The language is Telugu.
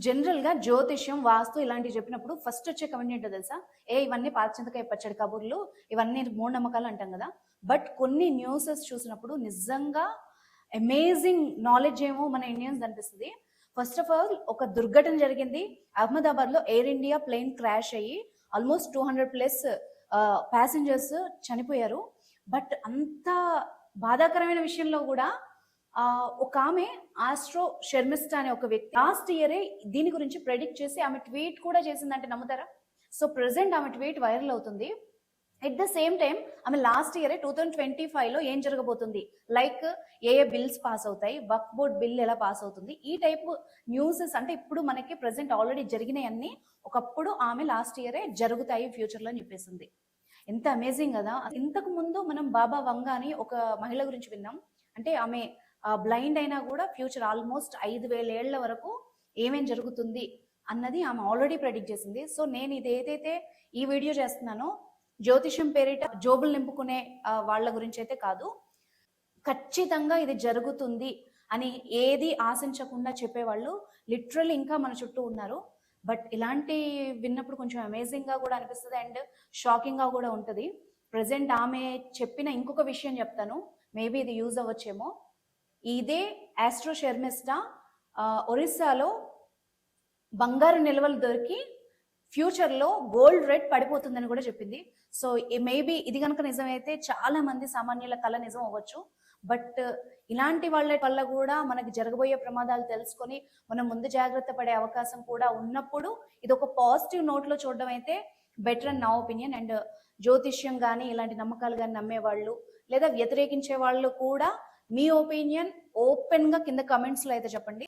జనరల్ గా జ్యోతిష్యం వాస్తు ఇలాంటివి చెప్పినప్పుడు ఫస్ట్ వచ్చే కమెంట్ ఏంటో తెలుసా? ఇవన్నీ పాచింతకాయ పచ్చడి కబుర్లు, ఇవన్నీ మూఢనమ్మకాలు అంటాం కదా. బట్ కొన్ని న్యూసెస్ చూసినప్పుడు నిజంగా అమేజింగ్ నాలెడ్జ్ ఏమో మన ఇండియన్స్ అనిపిస్తుంది. ఫస్ట్ ఆఫ్ ఆల్ ఒక దుర్ఘటన జరిగింది. అహ్మదాబాద్ లో ఎయిర్ ఇండియా ప్లేన్ క్రాష్ అయ్యి ఆల్మోస్ట్ 200+ ప్యాసింజర్స్ చనిపోయారు. బట్ అంత బాధాకరమైన విషయంలో కూడా ఒక ఆమె ఆస్ట్రో షర్మిస్టా అనే ఒక వ్యక్తి లాస్ట్ ఇయరే దీని గురించి ప్రెడిక్ట్ చేసి ఆమె ట్వీట్ కూడా చేసిందంటే నమ్ముతారా? సో ప్రెసెంట్ ఆమె ట్వీట్ వైరల్ అవుతుంది. ఎట్ ద సేమ్ టైం ఆమె లాస్ట్ ఇయర్ 2025లో ఏం జరగబోతుంది, లైక్ ఏ బిల్స్ పాస్ అవుతాయి, వక్ఫ్ బోర్డ్ బిల్ ఎలా పాస్ అవుతుంది, ఈ టైప్ న్యూసెస్ అంటే ఇప్పుడు మనకి ప్రెసెంట్ ఆల్రెడీ జరిగినాయి అన్ని ఒకప్పుడు ఆమె లాస్ట్ ఇయరే జరుగుతాయి ఫ్యూచర్లో అని చెప్పేసింది. ఎంత అమేజింగ్ కదా. ఇంతకు ముందు మనం బాబా వంగ అని ఒక మహిళ గురించి విన్నాం. అంటే ఆమె బ్లైండ్ అయినా కూడా ఫ్యూచర్ ఆల్మోస్ట్ 5,000 ఏళ్ల వరకు ఏమేం జరుగుతుంది అన్నది ఆమె ఆల్రెడీ ప్రెడిక్ట్ చేసింది. సో నేను ఇది ఏదైతే ఈ వీడియో చేస్తున్నానో జ్యోతిషం పేరిట జోబులు నింపుకునే వాళ్ళ గురించి అయితే కాదు. ఖచ్చితంగా ఇది జరుగుతుంది అని ఏది ఆశించకుండా చెప్పేవాళ్ళు లిటరల్లీ ఇంకా మన చుట్టూ ఉన్నారు. బట్ ఇలాంటి విన్నప్పుడు కొంచెం అమేజింగ్ గా కూడా అనిపిస్తుంది అండ్ షాకింగ్ గా కూడా ఉంటుంది. ప్రెసెంట్ ఆమె చెప్పిన ఇంకొక విషయం చెప్తాను, మేబీ ఇది యూజ్ అవ్వచ్చేమో. ఇదే ఆస్ట్రో షర్మిస్టా ఒరిస్సాలో బంగారు నిల్వలు దొరికి ఫ్యూచర్ లో గోల్డ్ రేట్ పడిపోతుందని కూడా చెప్పింది. సో మేబీ ఇది కనుక నిజమైతే చాలా మంది సామాన్యుల కళ నిజం అవ్వచ్చు. బట్ ఇలాంటి వాళ్ళ వల్ల కూడా మనకి జరగబోయే ప్రమాదాలు తెలుసుకొని మనం ముందు జాగ్రత్త పడే అవకాశం కూడా ఉన్నప్పుడు ఇది ఒక పాజిటివ్ నోట్ లో చూడడం అయితే బెటర్ అని నా ఒపీనియన్. అండ్ జ్యోతిష్యం కానీ ఇలాంటి నమ్మకాలు కానీ నమ్మే వాళ్ళు లేదా వ్యతిరేకించే వాళ్ళు కూడా మీ ఒపీనియన్ ఓపెన్ గా కింద కమెంట్స్ లో అయితే చెప్పండి.